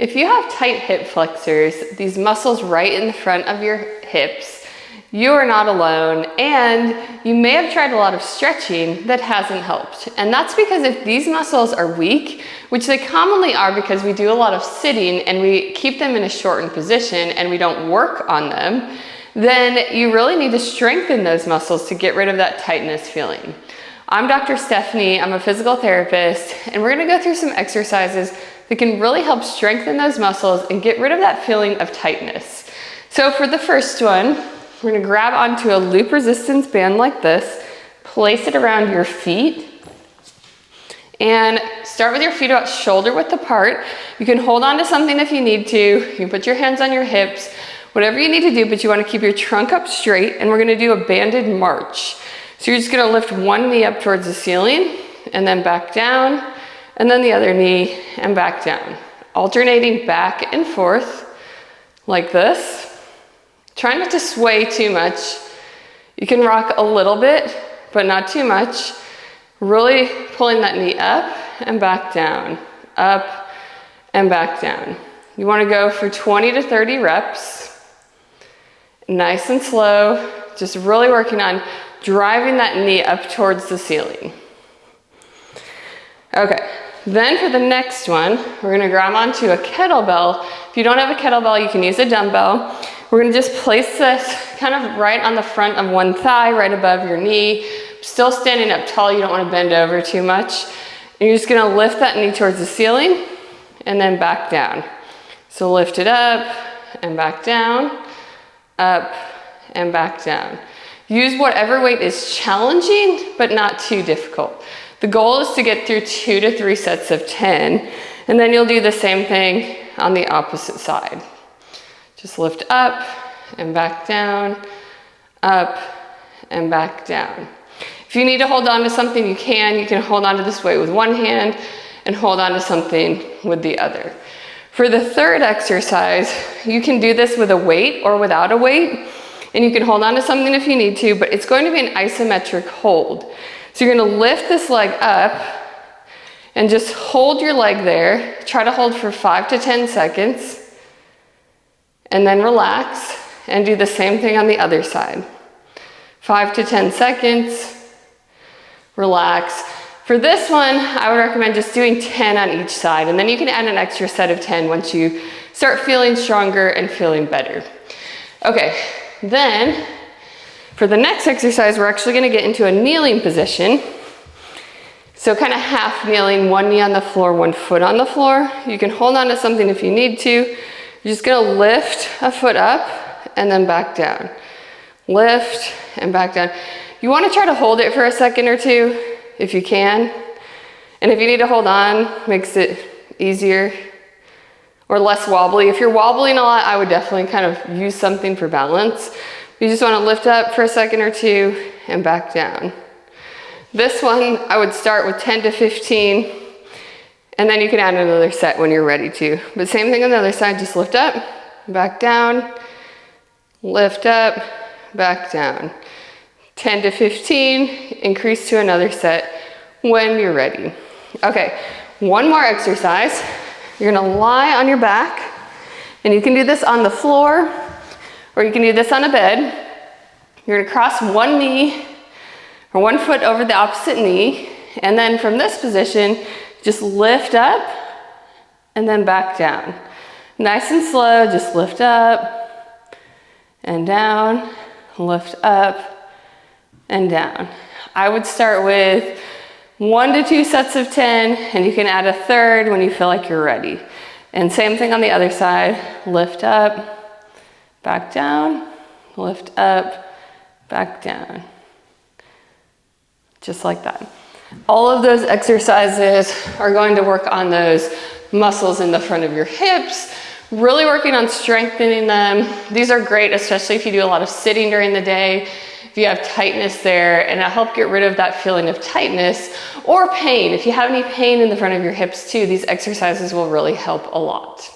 If you have tight hip flexors, these muscles right in the front of your hips, you are not alone, and you may have tried a lot of stretching that hasn't helped. And that's because if these muscles are weak, which they commonly are because we do a lot of sitting and we keep them in a shortened position and we don't work on them, then you really need to strengthen those muscles to get rid of that tightness feeling. I'm Dr. Stephanie, I'm a physical therapist, and we're gonna go through some exercises that can really help strengthen those muscles and get rid of that feeling of tightness. So for the first one, we're gonna grab onto a loop resistance band like this, place it around your feet, and start with your feet about shoulder width apart. You can hold on to something if you need to. You can put your hands on your hips, whatever you need to do, but you wanna keep your trunk up straight, and we're gonna do a banded march. So you're just gonna lift one knee up towards the ceiling, and then back down, and then the other knee, and back down. Alternating back and forth, like this. Try not to sway too much. You can rock a little bit, but not too much. Really pulling that knee up and back down, up and back down. You wanna go for 20 to 30 reps. Nice and slow, just really working on driving that knee up towards the ceiling. Okay, then for the next one, we're gonna grab onto a kettlebell. If you don't have a kettlebell, you can use a dumbbell. We're gonna just place this kind of right on the front of one thigh, right above your knee. Still standing up tall, you don't wanna bend over too much. And you're just gonna lift that knee towards the ceiling and then back down. So lift it up and back down, up and back down. Use whatever weight is challenging, but not too difficult. The goal is to get through 2 to 3 sets of 10, and then you'll do the same thing on the opposite side. Just lift up and back down, up and back down. If you need to hold on to something, you can hold on to this weight with one hand and hold on to something with the other. For the third exercise, you can do this with a weight or without a weight. And you can hold on to something if you need to, but it's going to be an isometric hold. So you're gonna lift this leg up and just hold your leg there. Try to hold for 5 to 10 seconds and then relax and do the same thing on the other side. 5 to 10 seconds, relax. For this one, I would recommend just doing 10 on each side, and then you can add an extra set of 10 once you start feeling stronger and feeling better. Okay. Then, for the next exercise, we're actually gonna get into a kneeling position. So kind of half kneeling, one knee on the floor, one foot on the floor. You can hold on to something if you need to. You're just gonna lift a foot up and then back down. Lift and back down. You wanna try to hold it for a second or two, if you can. And if you need to hold on, makes it easier or less wobbly. If you're wobbling a lot, I would definitely kind of use something for balance. You just wanna lift up for a second or two and back down. This one, I would start with 10 to 15, and then you can add another set when you're ready to. But same thing on the other side, just lift up, back down, lift up, back down. 10 to 15, increase to another set when you're ready. Okay, one more exercise. You're gonna lie on your back, and you can do this on the floor, or you can do this on a bed. You're gonna cross one knee, or one foot over the opposite knee, and then from this position, just lift up, and then back down. Nice and slow, just lift up, and down, lift up, and down. I would start with 1 to 2 sets of 10, and you can add a third when you feel like you're ready. And same thing on the other side. Lift up, back down, lift up, back down. Just like that. All of those exercises are going to work on those muscles in the front of your hips, really working on strengthening them. These are great, especially if you do a lot of sitting during the day. If you have tightness there, and it'll help get rid of that feeling of tightness or pain. If you have any pain in the front of your hips too, these exercises will really help a lot.